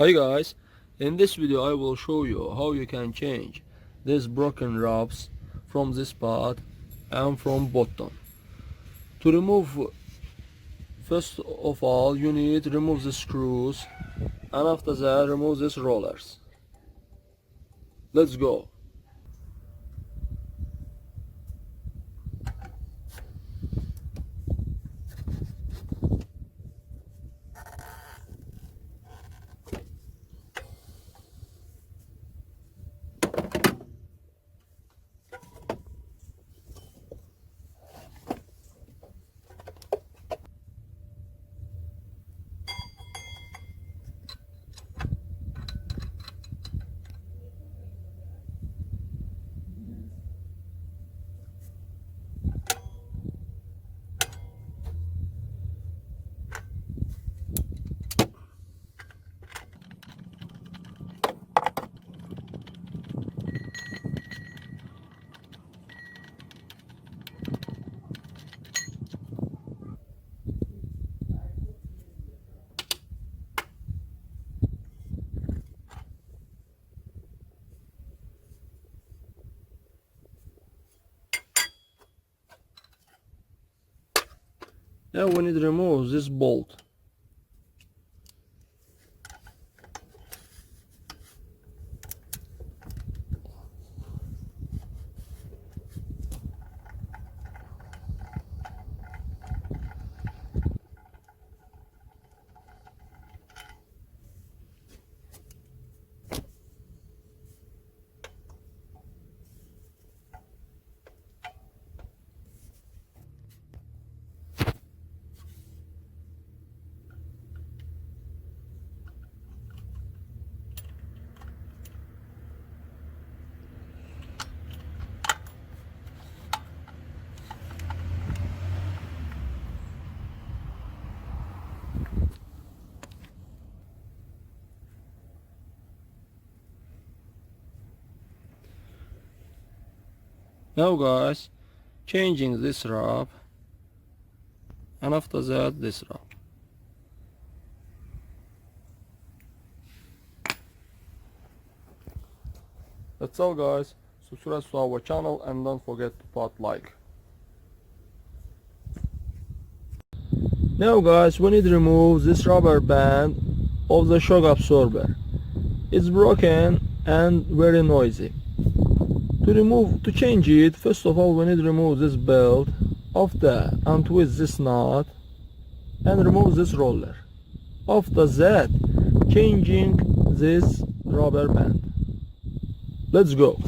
Hi guys, in this video I will show you how you can change these broken rubs from this part and from bottom. To remove, first of all you need to remove the screws, and after that remove these rollers. Let's go. Now we need to remove this bolt. Now guys, changing this rub, and after that this rub. That's all guys. Subscribe to our channel and don't forget to put like. Now guys, we need to remove this rubber band of the shock absorber. It's broken and very noisy. To change it, first of all we need to remove this belt of that and twist this knot and remove this roller. After that, changing this rubber band. Let's go.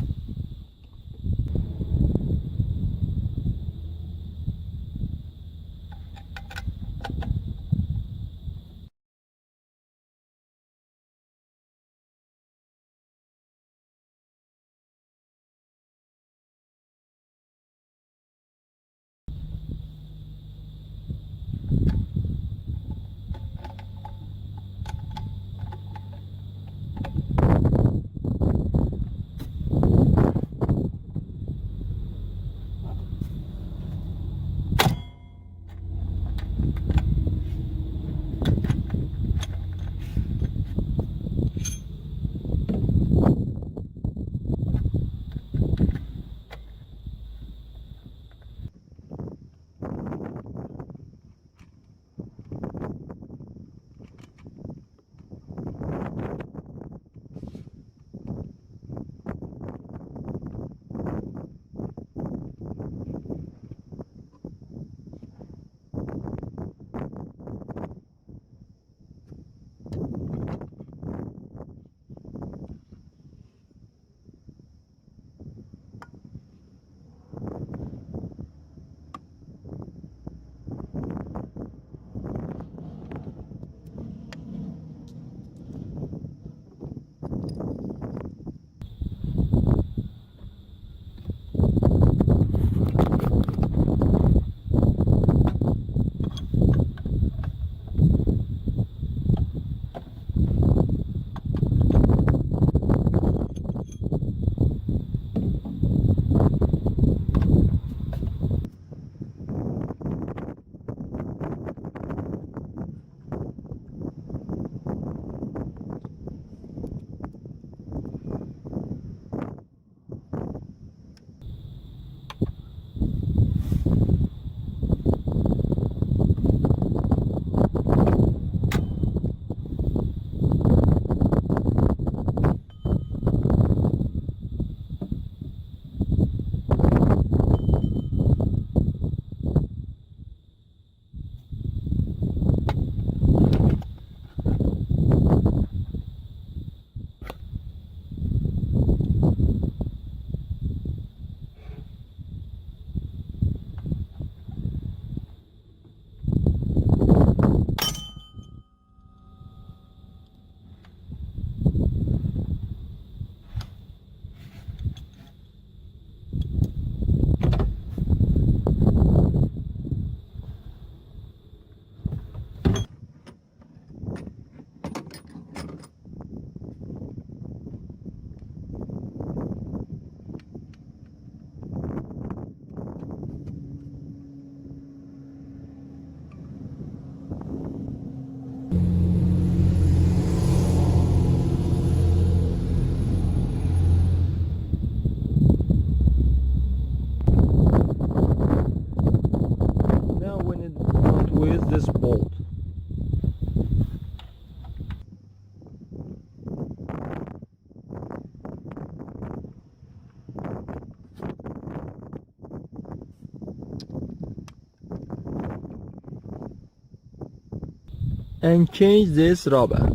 and change this rubber.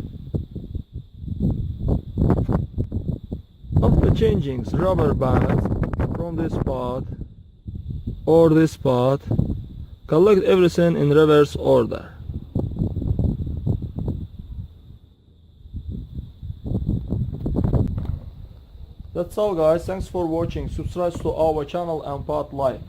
After changing the rubber band from this spot or this spot, collect everything in reverse order. That's all guys, thanks for watching. Subscribe to our channel and put like.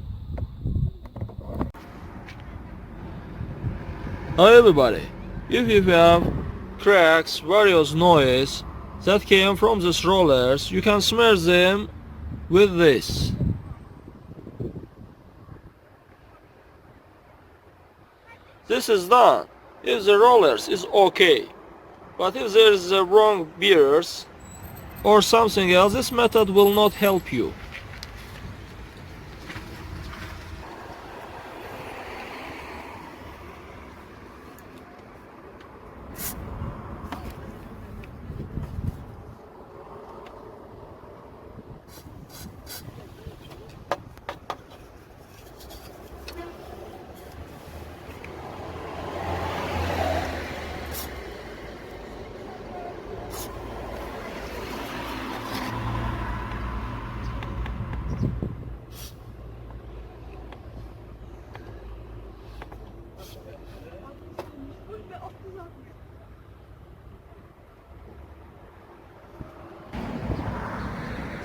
Hi everybody, if you have cracks, various noise that came from these rollers, you can smash them with this. This is done if the rollers is okay, but if there is a wrong bearers or something else, this method will not help you.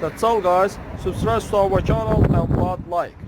That's all guys, subscribe to our channel and put like.